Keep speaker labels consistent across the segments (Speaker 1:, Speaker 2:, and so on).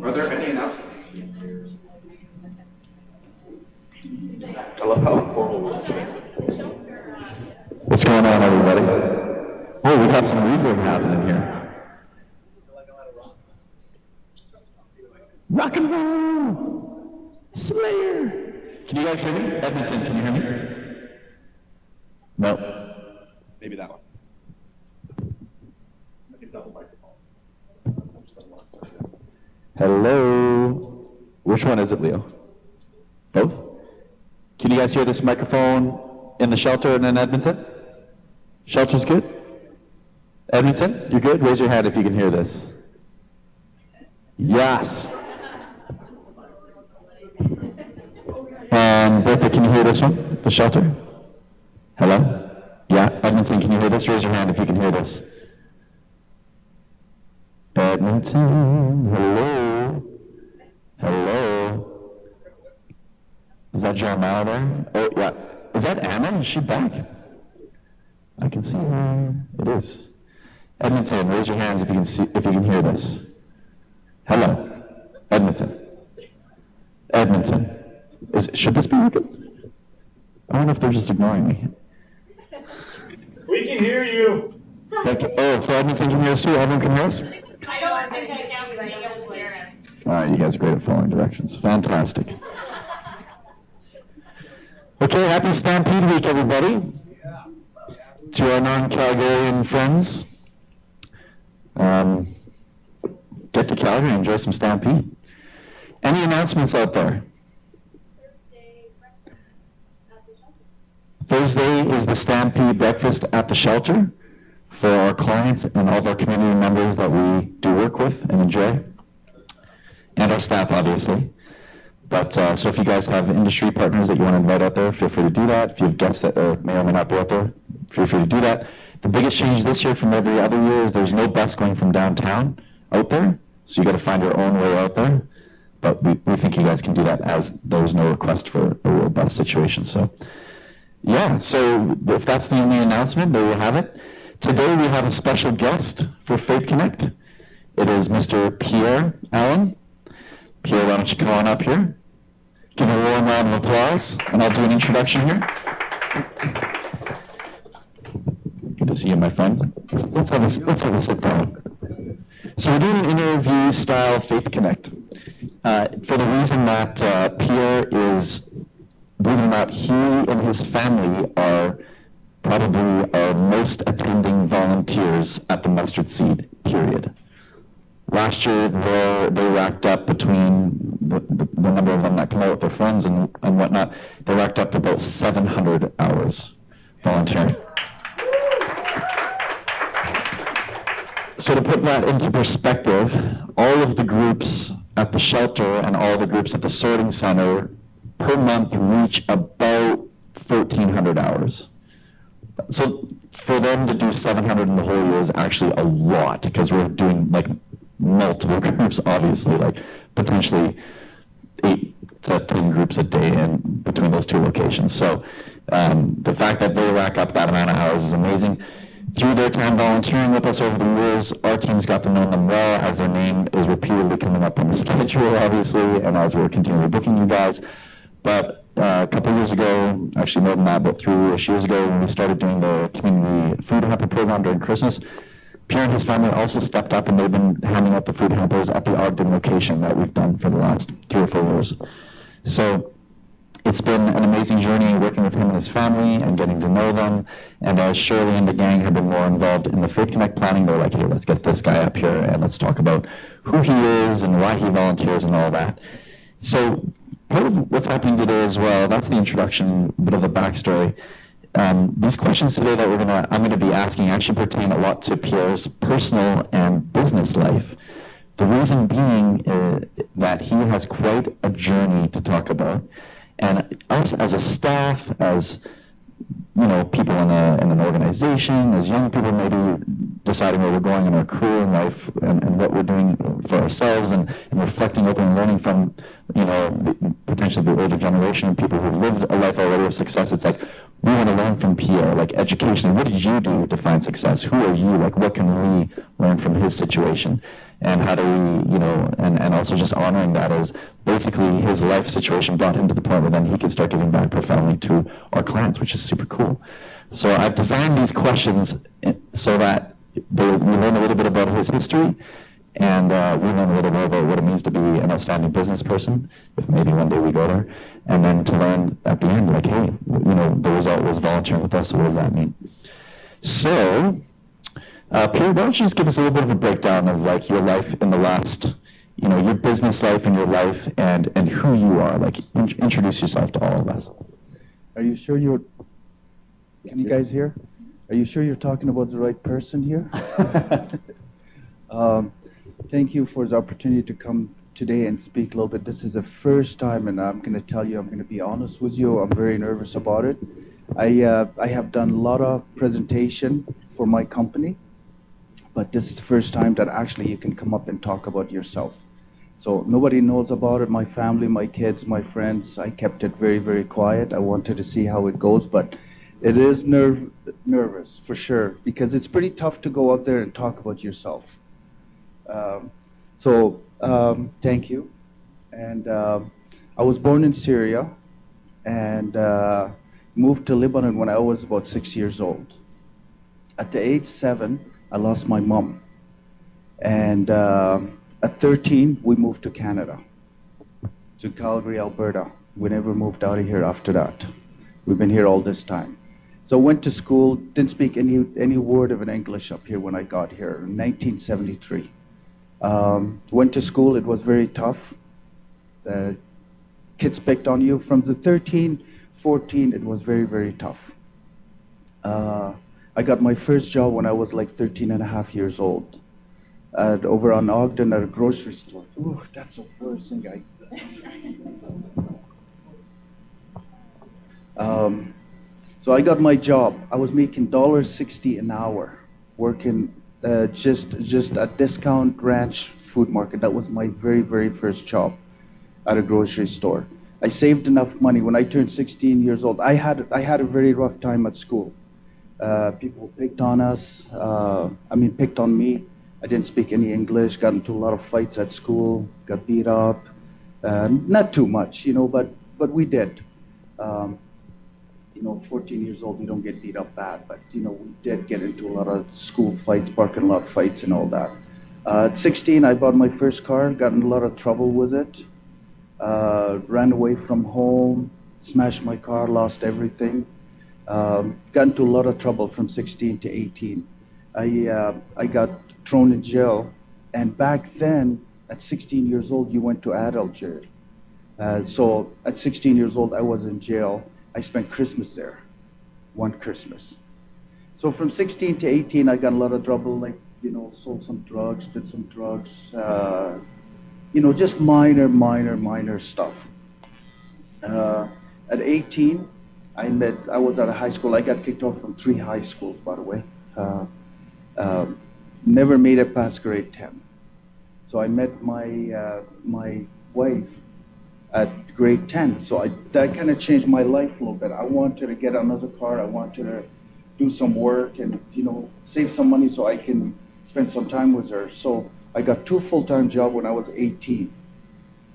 Speaker 1: Are there any announcements? I love how informal we're today.
Speaker 2: What's going on, everybody? Oh, we got some reverb happening here. Rock and roll! Slayer! Can you guys hear me? Edmonton, can you hear me? No.
Speaker 1: Maybe that one. I think double microphone.
Speaker 2: Hello? Which one is it, Leo? Both? Can you guys hear this microphone in the shelter and in Edmonton? Shelter's good? Edmonton, you good? Raise your hand if you can hear this. Yes. Bertha, can you hear this one? The shelter? Hello? Yeah, Edmonton, can you hear this? Raise your hand if you can hear this. Edmonton, hello? Hello? Is that John Mao there? Oh, yeah. Is that Anna? Is she back? I can see her. It is. Edmonton, raise your hands if you can see, if you can hear this. Hello? Edmonton. Edmonton. Should this be working? I don't know if they're just ignoring me.
Speaker 3: We can hear you.
Speaker 2: Okay. Oh, so Edmonton can hear us too? Everyone can hear us?
Speaker 4: I don't think I can see it was wearing.
Speaker 2: All right, you guys are great at following directions. Fantastic. Okay, happy Stampede Week, everybody. To our non-Calgarian friends, get to Calgary and enjoy some Stampede. Any announcements out there? Thursday is the Stampede Breakfast at the Shelter for our clients and all of our community members that we do work with and enjoy, and our staff, obviously. But so if you guys have industry partners that you want to invite out there, feel free to do that. If you have guests that may or may not be out there, feel free to do that. The biggest change this year from every other year is there's no bus going from downtown out there, so you got to find your own way out there. But we think you guys can do that as there's no request for a real bus situation. So yeah, so if that's the only announcement, there you have it. Today we have a special guest for Faith Connect. It is Mr. Pierre Allen. Pierre, why don't you come on up here? Give a warm round of applause, and I'll do an introduction here. Good to see you, my friend. Let's have a sit down. So we're doing an interview-style Faith Connect for the reason that Pierre is, believe it or not, he and his family are probably our most attending volunteers at the Mustard Seed, period. Last year, they racked up between the number of them that come out with their friends and whatnot, they racked up about 700 hours volunteering. So to put that into perspective, all of the groups at the shelter and all the groups at the sorting center per month reach about 1,400 hours. So for them to do 700 in the whole year is actually a lot, because we're doing like multiple groups, obviously, like potentially 8 to 10 groups a day in between those two locations. So the fact that they rack up that amount of hours is amazing. Through their time volunteering with us over the years, our team's got to know them well, as their name is repeatedly coming up on the schedule, obviously, and as we're continually booking you guys. But a couple years ago, actually more than that, about 3-ish years ago, when we started doing the community food hamper program during Christmas, Pierre and his family also stepped up, and they've been handing out the food hampers at the Ogden location that we've done for the last 3 or 4 years. So it's been an amazing journey working with him and his family and getting to know them. And as Shirley and the gang have been more involved in the Faith Connect planning, they're like, here, let's get this guy up here and let's talk about who he is and why he volunteers and all that. So part of what's happening today as well, that's the introduction, a bit of a backstory. These questions today that I'm gonna be asking actually pertain a lot to Pierre's personal and business life. The reason being that he has quite a journey to talk about, and us as a staff, as people in an organization, as young people maybe deciding where we're going in our career in life and what we're doing for ourselves and reflecting open and learning from potentially the older generation and people who've lived a life already of success. It's like, we want to learn from Pierre, like education. What did you do to find success? Who are you? Like, what can we learn from his situation? And how do we, and also just honoring that as basically his life situation brought him to the point where then he could start giving back profoundly to our clients, which is super cool. So I've designed these questions so that we learn a little bit about his history, and we learn a little more about what it means to be an outstanding business person, if maybe one day we go there, and then to learn at the end, like, hey, the result was volunteering with us, so what does that mean? So, Pierre, why don't you just give us a little bit of a breakdown of like your life in the last, your business life and your life and who you are, like introduce yourself to all of us.
Speaker 5: Are you sure can you guys hear? Are you sure you're talking about the right person here? Thank you for the opportunity to come today and speak a little bit. This is the first time, and I'm going to tell you, I'm going to be honest with you, I'm very nervous about it. I have done a lot of presentation for my company, but this is the first time that actually you can come up and talk about yourself. So nobody knows about it, my family, my kids, my friends. I kept it very, very quiet. I wanted to see how it goes, but it is nervous for sure, because it's pretty tough to go out there and talk about yourself. Thank you. And I was born in Syria and moved to Lebanon when I was about 6 years old. At the age 7, I lost my mom. And at 13, we moved to Canada, to Calgary, Alberta. We never moved out of here after that. We've been here all this time. So I went to school, didn't speak any word of an English up here when I got here in 1973. Went to school, it was very tough. The kids picked on you. From the 13, 14, it was very, very tough. I got my first job when I was like 13 and a half years old. Over on Ogden at a grocery store. Ooh, that's the worst thing So I got my job. I was making $1.60 an hour, working just at Discount Ranch Food Market. That was my very, very first job at a grocery store. I saved enough money. When I turned 16 years old, I had a very rough time at school. People picked on us. Picked on me. I didn't speak any English. Got into a lot of fights at school. Got beat up. Not too much, but we did. 14 years old, you don't get beat up bad, but we did get into a lot of school fights, parking lot fights and all that. At 16, I bought my first car, got in a lot of trouble with it, ran away from home, smashed my car, lost everything. Got into a lot of trouble from 16 to 18. I got thrown in jail, and back then, at 16 years old, you went to adult jail. So at 16 years old, I was in jail. I spent Christmas there, one Christmas. So from 16 to 18, I got a lot of trouble, sold some drugs, did some drugs, just minor stuff. At 18, I was at a high school. I got kicked off from 3 high schools, by the way. Never made it past grade 10. So I met my wife at grade 10. So that kind of changed my life a little bit. I wanted to get another car. I wanted to do some work and, save some money so I can spend some time with her. So I got 2 full-time jobs when I was 18.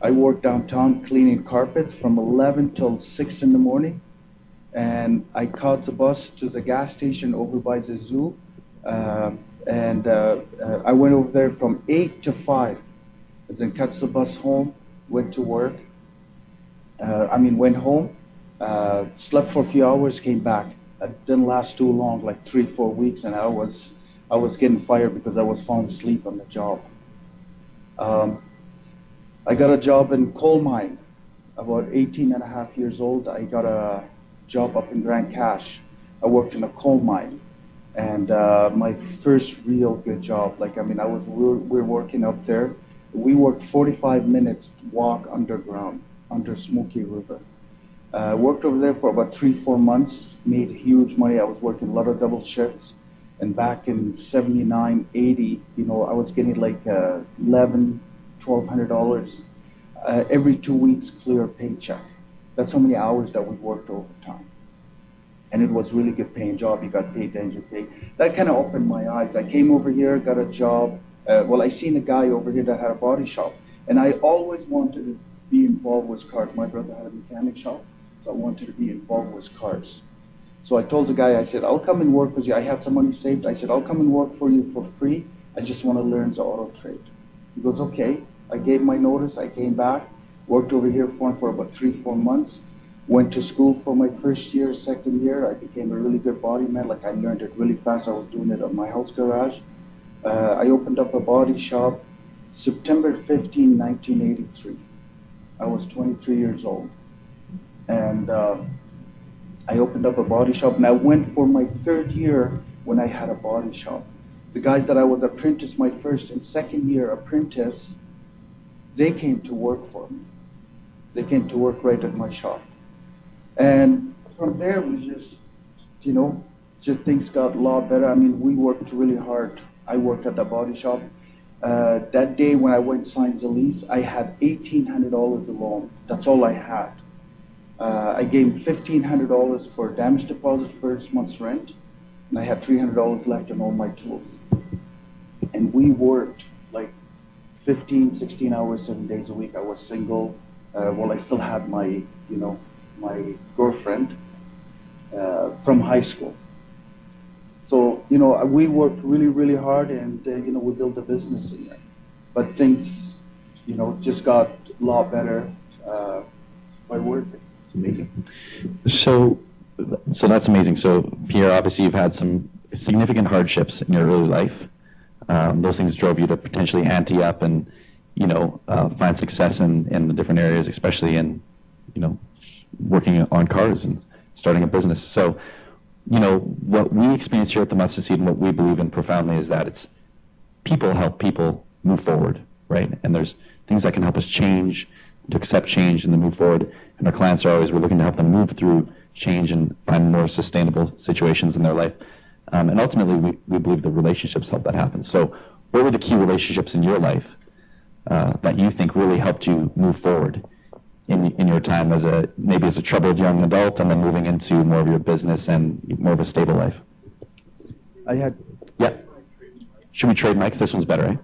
Speaker 5: I worked downtown cleaning carpets from 11 till 6 in the morning. And I caught the bus to the gas station over by the zoo. I went over there from 8 to 5. And then catch the bus home, went to work. Went home, slept for a few hours, came back. It didn't last too long, like 3-4 weeks, and I was getting fired because I was falling asleep on the job. I got a job in coal mine. About 18 and a half years old, I got a job up in Grand Cache. I worked in a coal mine, and my first real good job. We're working up there. We worked 45 minutes walk underground, under Smoky River. Worked over there for about 3-4 months, made huge money. I was working a lot of double shifts. And back in 79, 80, I was getting like $1,100, $1,200 every 2 weeks, clear paycheck. That's how many hours that we worked overtime. and it was really good paying job. You got paid danger pay. That kind of opened my eyes. I came over here, got a job. I seen a guy over here that had a body shop, and I always wanted to be involved with cars. My brother had a mechanic shop, so I wanted to be involved with cars. So I told the guy, I said, I'll come and work with you. I had some money saved. I said, I'll come and work for you for free. I just want to learn the auto trade. He goes, okay. I gave my notice. I came back, worked over here for him for about 3-4 months. Went to school for my first year, second year. I became a really good body man. Like, I learned it really fast. I was doing it at my house garage. I opened up a body shop September 15, 1983. I was 23 years old. And I opened up a body shop, and I went for my third year when I had a body shop. The guys that I was apprentice, my first and second year apprentice, they came to work for me. They came to work right at my shop. And from there, we just things got a lot better. I mean, we worked really hard. I worked at the body shop. That day when I went and signed the lease, I had $1,800 alone. That's all I had. I gave him $1,500 for damage deposit, first month's rent, and I had $300 left on all my tools. And we worked like 15, 16 hours, 7 days a week. I was single. I still had my girlfriend from high school. So, we worked really, really hard, and, we built a business in there. But things, just got a lot better by working.
Speaker 2: Amazing. So that's amazing. So, Pierre, obviously you've had some significant hardships in your early life. Those things drove you to potentially ante up and, find success in the different areas, especially in, working on cars and starting a business. So, what we experience here at the Mustard Seed and what we believe in profoundly is that it's people help people move forward, right? And there's things that can help us change, to accept change and to move forward. And our clients are always, we're looking to help them move through change and find more sustainable situations in their life. And ultimately, we believe the relationships help that happen. So what were the key relationships in your life that you think really helped you move forward in your time as a troubled young adult and then moving into more of your business and more of a stable life? Yeah. Should we trade mics? This one's better, right?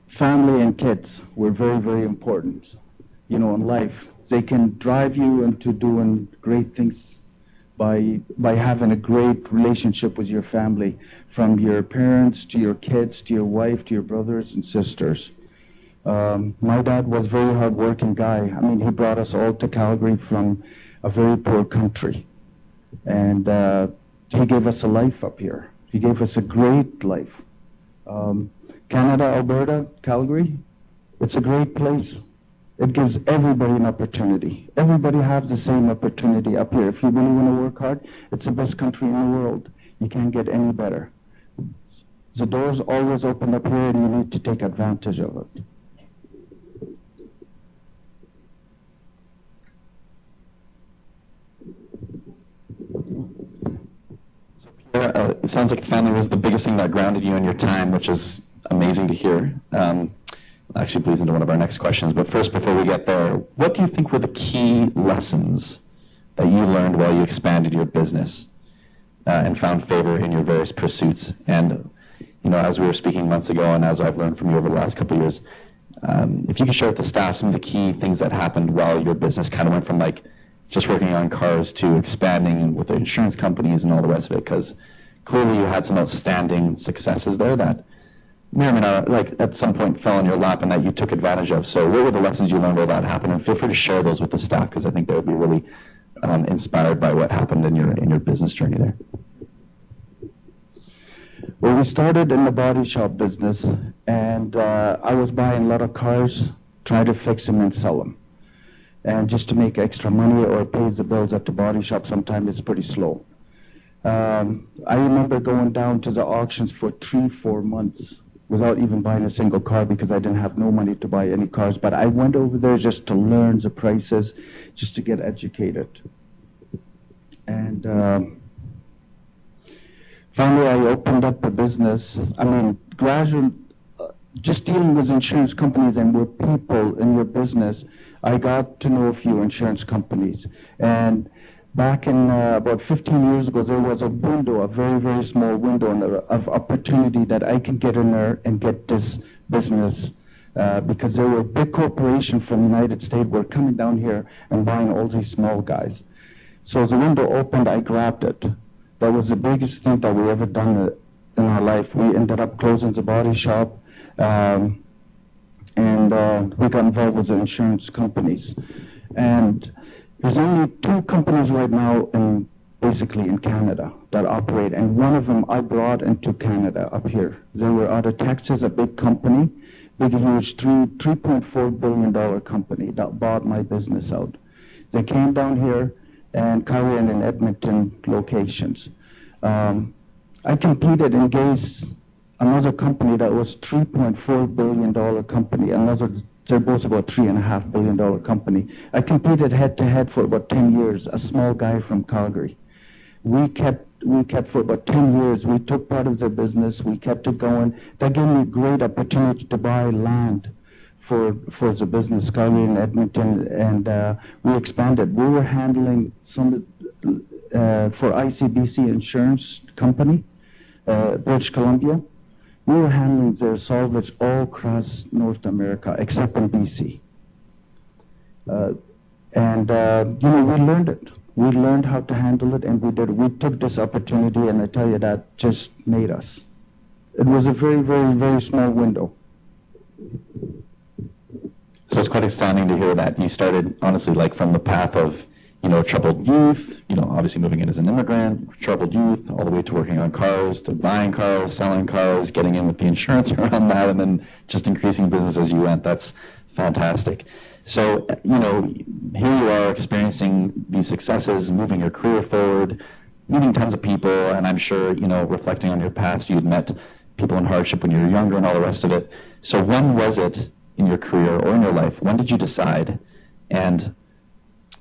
Speaker 5: Family and kids were very, very important, in life. They can drive you into doing great things by having a great relationship with your family, from your parents to your kids to your wife to your brothers and sisters. My dad was a very hard-working guy. I mean, he brought us all to Calgary from a very poor country, and he gave us a life up here. He gave us a great life. Canada, Alberta, Calgary, it's a great place. It gives everybody an opportunity. Everybody has the same opportunity up here. If you really want to work hard, it's the best country in the world. You can't get any better. The door's always open up here, and you need to take advantage of it.
Speaker 2: So Pierre, it sounds like the family was the biggest thing that grounded you in your time, which is amazing to hear. Actually bleeds into one of our next questions. But first, before we get there, what do you think were the key lessons that you learned while you expanded your business and found favor in your various pursuits? And, as we were speaking months ago, and as I've learned from you over the last couple of years, if you could share with the staff some of the key things that happened while your business kind of went from like just working on cars to expanding with the insurance companies and all the rest of it, because clearly you had some outstanding successes there that may or may not, like at some point fell in your lap and that you took advantage of. So what were the lessons you learned while that happened? And feel free to share those with the staff, because I think they would be really inspired by what happened in your business journey there.
Speaker 5: Well, we started in the body shop business, and I was buying a lot of cars, trying to fix them and sell them. And just to make extra money or pay the bills at the body shop, sometimes it's pretty slow. I remember going down to the auctions for 3-4 months without even buying a single car, because I didn't have no money to buy any cars. But I went over there just to learn the prices, just to get educated. And finally, I opened up a business. I mean, gradually, just dealing with insurance companies and with people in your business, I got to know a few insurance companies. And back in about 15 years ago, there was a window, a very, very small window of opportunity that I could get in there and get this business because there were big corporations from the United States were coming down here and buying all these small guys. So as the window opened, I grabbed it. That was the biggest thing that we ever done in our life. We ended up closing the body shop, and we got involved with the insurance companies. And there's only 2 companies right now basically in Canada that operate, and one of them I brought into Canada up here. They were out of Texas, a big company, big, huge, $3.4 billion company that bought my business out. They came down here, and Calgary and in Edmonton locations. I competed against another company that was $3.4 billion company, they're both about $3.5 billion company. I competed head to head for about 10 years, a small guy from Calgary. We kept for about 10 years, we took part of their business, we kept it going. That gave me a great opportunity to buy land for the business, Calgary and Edmonton, and we expanded. We were handling some for ICBC Insurance Company, British Columbia. We were handling their salvage all across North America, except in BC. We learned it. We learned how to handle it, and we did. We took this opportunity, and I tell you, that just made us. It was a very, very, very small window.
Speaker 2: So it's quite astounding to hear that you started, honestly, like from the path of, troubled youth, obviously moving in as an immigrant, troubled youth, all the way to working on cars, to buying cars, selling cars, getting in with the insurance around that, and then just increasing business as you went. That's fantastic. So, here you are experiencing these successes, moving your career forward, meeting tons of people, and I'm sure, reflecting on your past, you'd met people in hardship when you were younger and all the rest of it. So when was it in your career or in your life, when did you decide, and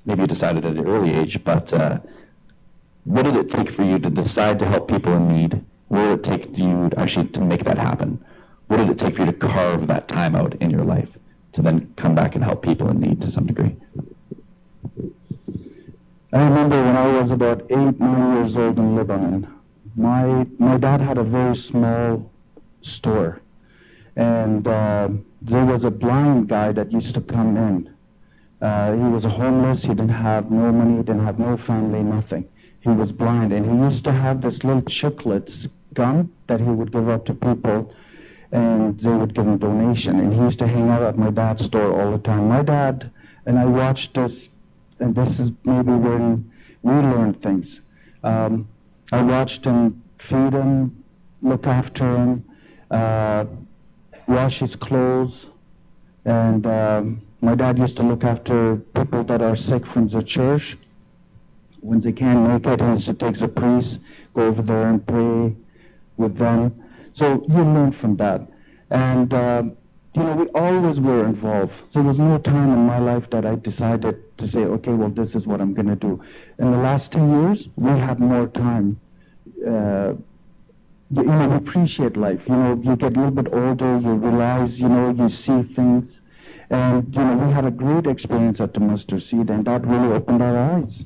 Speaker 2: maybe you decided at an early age, but what did it take for you to decide to help people in need? What did it take you actually to make that happen? What did it take for you to carve that time out in your life to then come back and help people in need to some degree?
Speaker 5: I remember when I was about 8, 9 years old in Lebanon, my dad had a very small store, and there was a blind guy that used to come in. He was homeless, he didn't have no money, he didn't have no family, nothing. He was blind, and he used to have this little chiclets gum that he would give out to people, and they would give him donation, and he used to hang out at my dad's store all the time. My dad, and I watched this, and this is maybe when we learned things. I watched him feed him, look after him, wash his clothes, and my dad used to look after people that are sick from the church. When they can't make it, he used to take the priest, go over there and pray with them. So you learn from that. And, we always were involved. There was no time in my life that I decided to say, okay, well, this is what I'm going to do. In the last 10 years, we have more time. We appreciate life. You get a little bit older, you realize, you see things. And, we had a great experience at the Mustard Seed, and that really opened our eyes.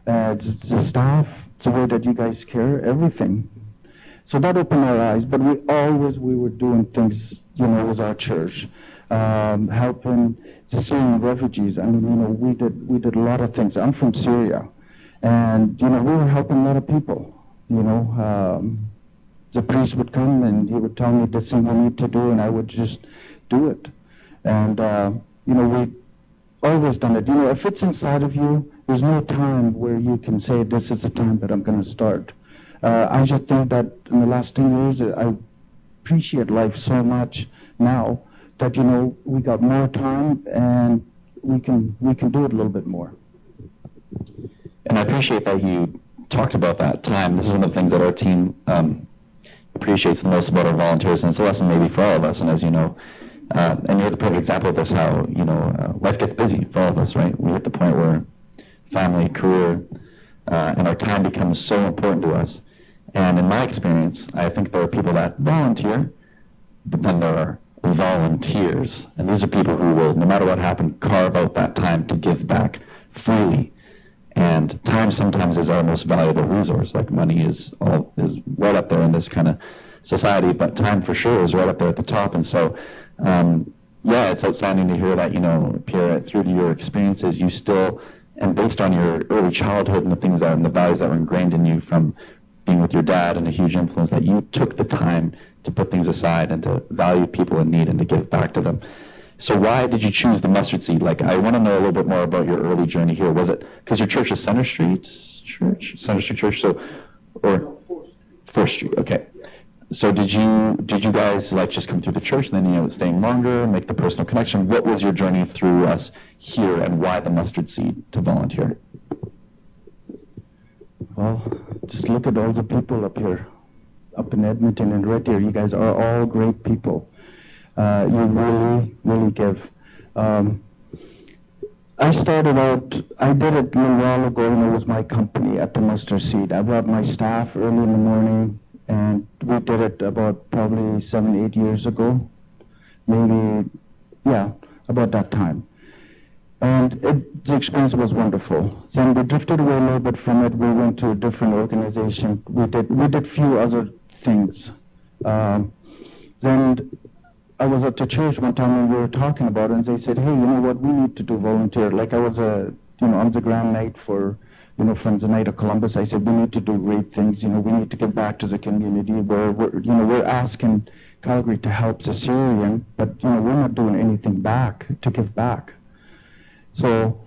Speaker 5: The staff, the way that you guys care, everything. So that opened our eyes, but we were doing things, with our church, helping the Syrian refugees. I mean, we did a lot of things. I'm from Syria, and, we were helping a lot of people, The priest would come, and he would tell me this thing we need to do, and I would just do it. And, we always done it. If it's inside of you, there's no time where you can say, this is the time that I'm going to start. I just think that in the last 10 years, I appreciate life so much now that, we got more time and we can do it a little bit more.
Speaker 2: And I appreciate that you talked about that time. This is one of the things that our team appreciates the most about our volunteers, and it's a lesson maybe for all of us. And as you know, and you're the perfect example of this, how, life gets busy for all of us, right? We hit the point where family, career, and our time becomes so important to us. And in my experience, I think there are people that volunteer, but then there are volunteers. And these are people who will, no matter what happened, carve out that time to give back freely. And time sometimes is our most valuable resource. Like money is right up there in this kind of society, but time for sure is right up there at the top. And so, yeah, it's outstanding to hear that, Pierre, through your experiences, you still, and based on your early childhood and the things and the values that were ingrained in you from being with your dad and a huge influence, that you took the time to put things aside and to value people in need and to give back to them. So why did you choose the Mustard Seed? Like, I want to know a little bit more about your early journey here. Was it because your church is Center Street Church? Center Street Church, so, or?
Speaker 5: No,
Speaker 2: 4th Street, okay. So did you guys like just come through the church and then, staying longer, make the personal connection? What was your journey through us here, and why the Mustard Seed to volunteer?
Speaker 5: Well, just look at all the people up here, up in Edmonton and Red Deer. You guys are all great people. You really, really give. I started out, I did it a little while ago, and it was my company at the Mustard Seed. I brought my staff early in the morning, and we did it about probably 7-8 years ago. Maybe, yeah, about that time. And the experience was wonderful. Then we drifted away a little bit from it. We went to a different organization. We did few other things. Then I was at the church one time and we were talking about it, and they said, hey, you know what, we need to do volunteer. Like I was on the grand night for, from the night of Columbus. I said, we need to do great things. We need to give back to the community where we're asking Calgary to help the Syrian, but, we're not doing anything back to give back. So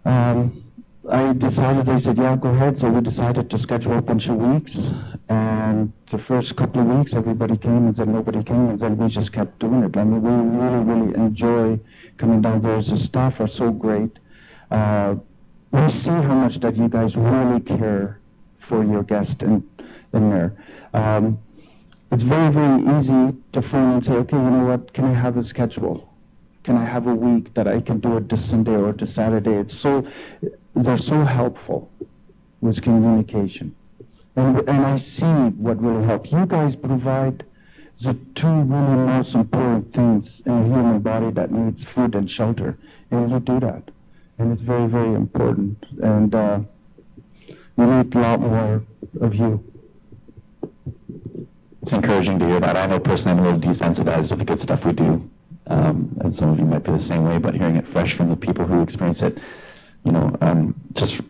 Speaker 5: I decided, they said, yeah, go ahead. So we decided to schedule a bunch of weeks. And the first couple of weeks, everybody came, and then nobody came, and then we just kept doing it. I mean, we really, really enjoy coming down there. The staff are so great. We see how much that you guys really care for your guest in there. It's very, very easy to phone and say, okay, you know what, can I have a schedule? Can I have a week that I can do it this Sunday or this Saturday? They're so helpful with communication. And I see what really helps. You guys provide the two really most important things in a human body that needs food and shelter. And you do that. And it's very, very important. And we need a lot more of you.
Speaker 2: It's encouraging to hear that. I know personally I'm a little desensitized to the good stuff we do. And some of you might be the same way, but hearing it fresh from the people who experience it, just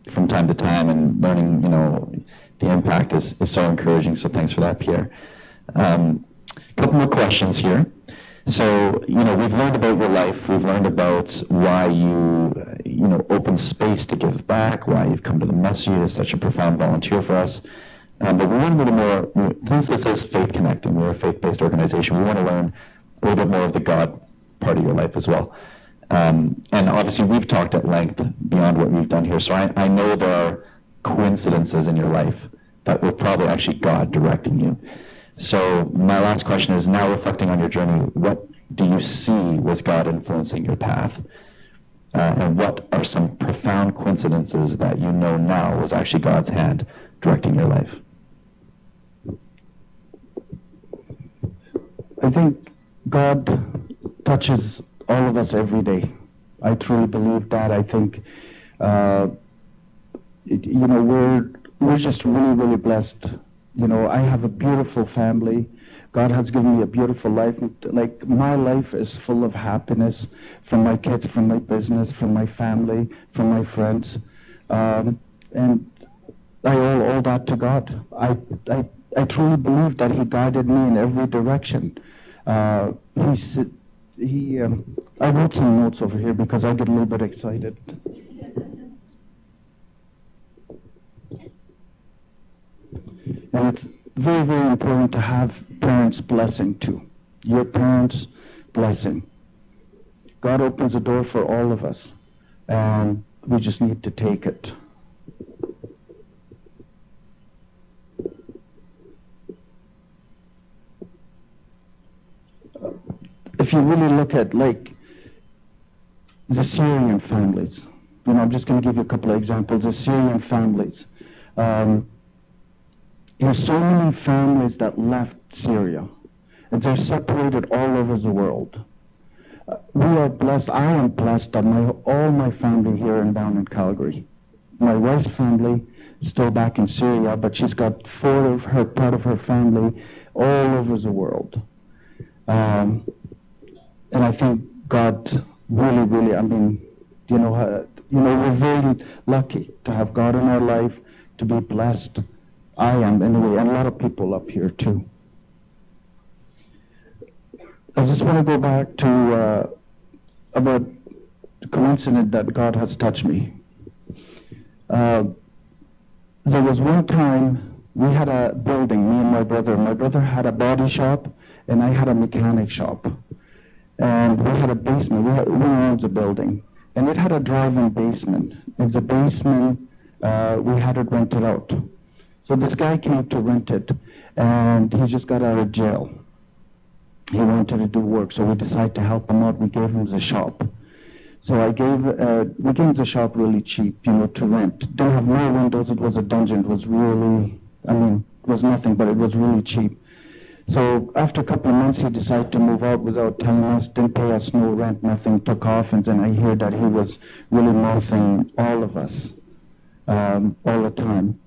Speaker 2: from time to time and learning, the impact is so encouraging. So thanks for that, Pierre. A couple more questions here. So, we've learned about your life. We've learned about why you, open space to give back, why you've come to the Mustard as such a profound volunteer for us. But we want a little more, since this is Faith Connect, and we're a faith-based organization, we want to learn a little bit more of the God part of your life as well. And obviously we've talked at length beyond what we've done here, so I know there are coincidences in your life that were probably actually God directing you. So my last question is, now reflecting on your journey, what do you see was God influencing your path? And what are some profound coincidences that you know now was actually God's hand directing your life?
Speaker 5: I think God touches all of us every day. I truly believe that. I think, we're just really, really blessed. I have a beautiful family. God has given me a beautiful life. Like, my life is full of happiness from my kids, from my business, from my family, from my friends. And I owe all that to God. I truly believe that He guided me in every direction. I wrote some notes over here because I get a little bit excited. And it's very, very important to have parents' blessing too. Your parents' blessing. God opens the door for all of us, and we just need to take it. If you really look at, like, the Syrian families, I'm just going to give you a couple of examples. The Syrian families. There's so many families that left Syria, and they're separated all over the world. We are blessed. I am blessed that all my family here and down in Calgary. My wife's family is still back in Syria, but she's got part of her family all over the world. And I think God really, I mean, we're very lucky to have God in our life, to be blessed. I am anyway, and a lot of people up here too. I just want to go back to about the coincidence that God has touched me. There was one time we had a building, me and my brother. My brother had a body shop, and I had a mechanic shop. And we had a basement. We owned the building. And it had a drive-in basement. In the basement, we had it rented out. So this guy came to rent it, and he just got out of jail. He wanted to do work, so we decided to help him out. We gave him the shop. So we gave him the shop really cheap, to rent. Didn't have no windows. It was a dungeon. It was really, it was nothing, but it was really cheap. So after a couple of months, he decided to move out without telling us, didn't pay us no rent, nothing, took off, and then I hear that he was really mouthing all of us all the time,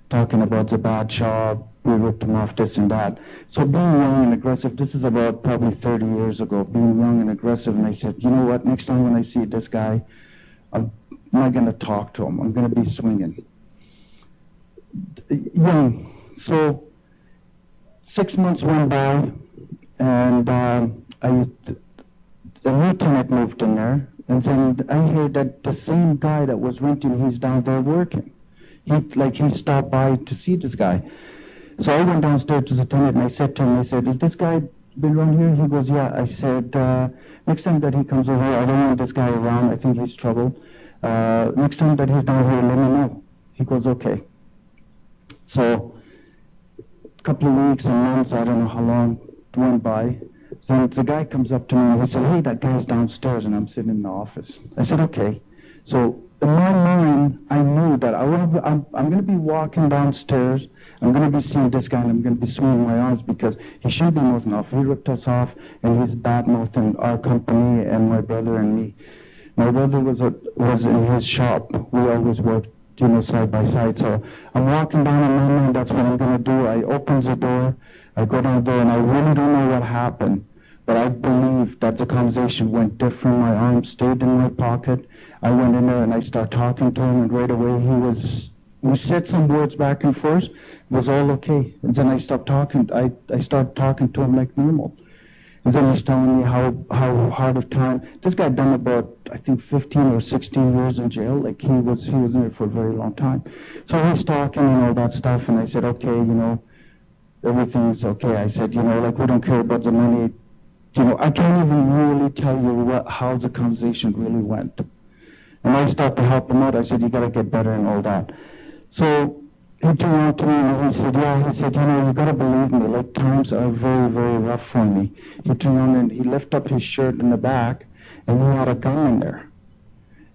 Speaker 5: talking about the bad shop, we ripped him off, this and that. So being young and aggressive, this is about probably 30 years ago, being young and aggressive, and I said, you know what, next time when I see this guy, I'm not going to talk to him, I'm going to be swinging. Young, so 6 months went by, and a new tenant moved in there, and then I heard that the same guy that was renting, he's down there working. He stopped by to see this guy. So I went downstairs to the tenant, and I said to him, is this guy been around here? He goes, yeah. I said, next time that he comes over, I don't want this guy around. I think he's trouble. Next time that he's down here, let me know. He goes, okay. So a couple of weeks and months, I don't know how long, went by. Then the guy comes up to me and he said, hey, that guy's downstairs, and I'm sitting in the office. I said, okay. So in my mind, I knew that I'm going to be walking downstairs, I'm going to be seeing this guy, and I'm going to be swinging my arms because he shouldn't be mouthing off. He ripped us off, and he's bad-mouthing our company and my brother and me. My brother was in his shop. We always worked, side by side. So I'm walking down in my mind, that's what I'm going to do. I open the door, I go down there, and I really don't know what happened. But I believe that the conversation went different. My arm stayed in my pocket. I went in there and I started talking to him, and right away we said some words back and forth. It was all okay. And then I stopped talking. I started talking to him like normal. And then he's telling me how hard of time. This guy done about, I think, 15 or 16 years in jail. Like he was in there for a very long time. So he's talking and all that stuff, and I said, okay, everything's okay. I said, we don't care about the money. I can't even really tell you how the conversation really went. And I started to help him out. I said, you got to get better and all that. So he turned around to me and he said, you got to believe me. Like, times are very, very rough for me. He turned around and he lifted up his shirt in the back, and he had a gun in there.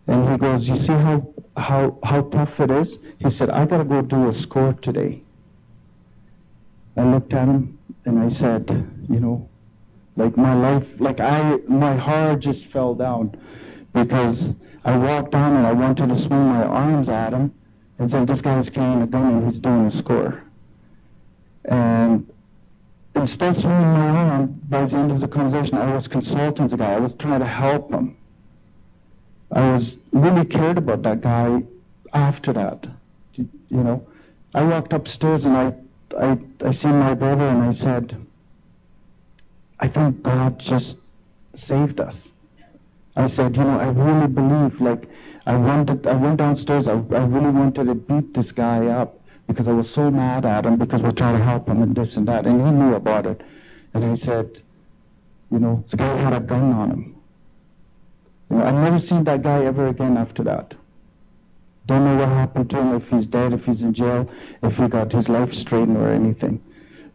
Speaker 5: And he goes, you see how tough it is? He said, I got to go do a score today. I looked at him and I said, like my life, my heart just fell down because I walked down and I wanted to swing my arms at him, and then this guy's carrying a gun and he's doing a score. And instead of swinging my arm, by the end of the conversation, I was consulting the guy. I was trying to help him. I was really cared about that guy after that. I walked upstairs and I seen my brother and I said, I think God just saved us. I said, I really believe, I went downstairs, I really wanted to beat this guy up because I was so mad at him because we're trying to help him and this and that, and he knew about it. And I said, this guy had a gun on him. I've never seen that guy ever again after that. Don't know what happened to him, if he's dead, if he's in jail, if he got his life straightened or anything.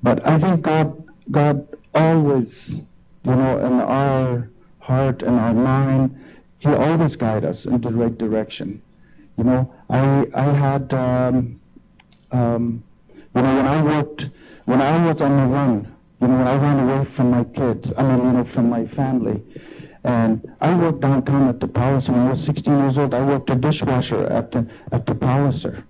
Speaker 5: But I think God always, in our heart and our mind, he always guides us in the right direction. I had, when I was on the run, You know, when I ran away from my kids, from my family. And I worked downtown at the Palliser. When I was 16 years old, I worked a dishwasher at the Palliser.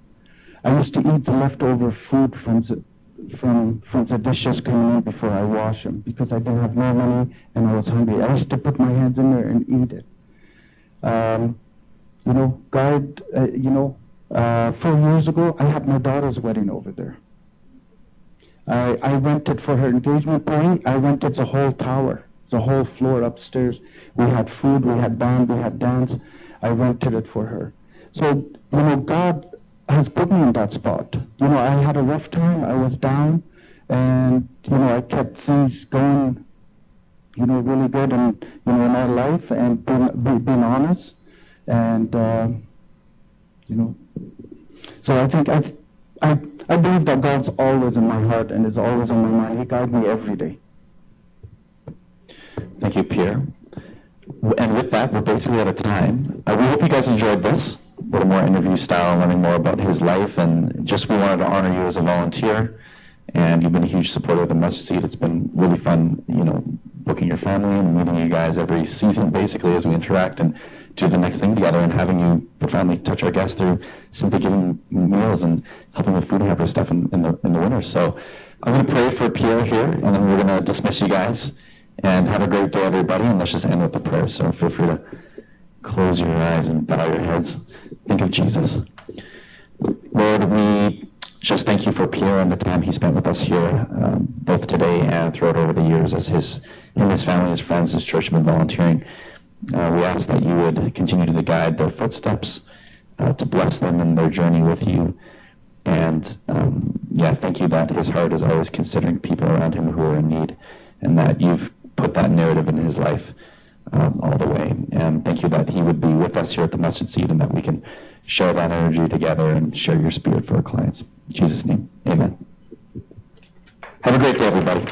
Speaker 5: I used to eat the leftover food from the dishes coming in before I wash them because I didn't have no money and I was hungry. I used to put my hands in there and eat it. God, 4 years ago, I had my daughter's wedding over there. I rented for her engagement party. I rented the whole tower, the whole floor upstairs. We had food, we had band, we had dance. I rented it for her. So, God has put me in that spot. I had a rough time. I was down, and I kept things going, really good, and in our life, and being honest, and So I think I believe that God's always in my heart and is always in my mind. He guides me every day.
Speaker 2: Thank you, Pierre. And with that, we're basically out of time. We hope you guys enjoyed this, a little more interview style, learning more about his life, and just we wanted to honor you as a volunteer, and you've been a huge supporter of the Mustard Seed. It's been really fun, booking your family and meeting you guys every season, basically, as we interact and do the next thing together, and having you profoundly touch our guests through simply giving meals and helping with food hamper stuff in the winter. So I'm going to pray for Pierre here, and then we're going to dismiss you guys. And have a great day, everybody, and let's just end with a prayer. So feel free to close your eyes and bow your heads. Think of Jesus. Lord, we just thank you for Pierre and the time he spent with us here, both today and throughout over the years as his family, his friends, his church have been volunteering. We ask that you would continue to guide their footsteps, to bless them in their journey with you. And, thank you that his heart is always considering people around him who are in need, and that you've put that narrative in his life all the way. And thank you that he would be with us here at the Mustard Seed, and that we can share that energy together and share your spirit for our clients. In Jesus' name, amen. Have a great day, everybody.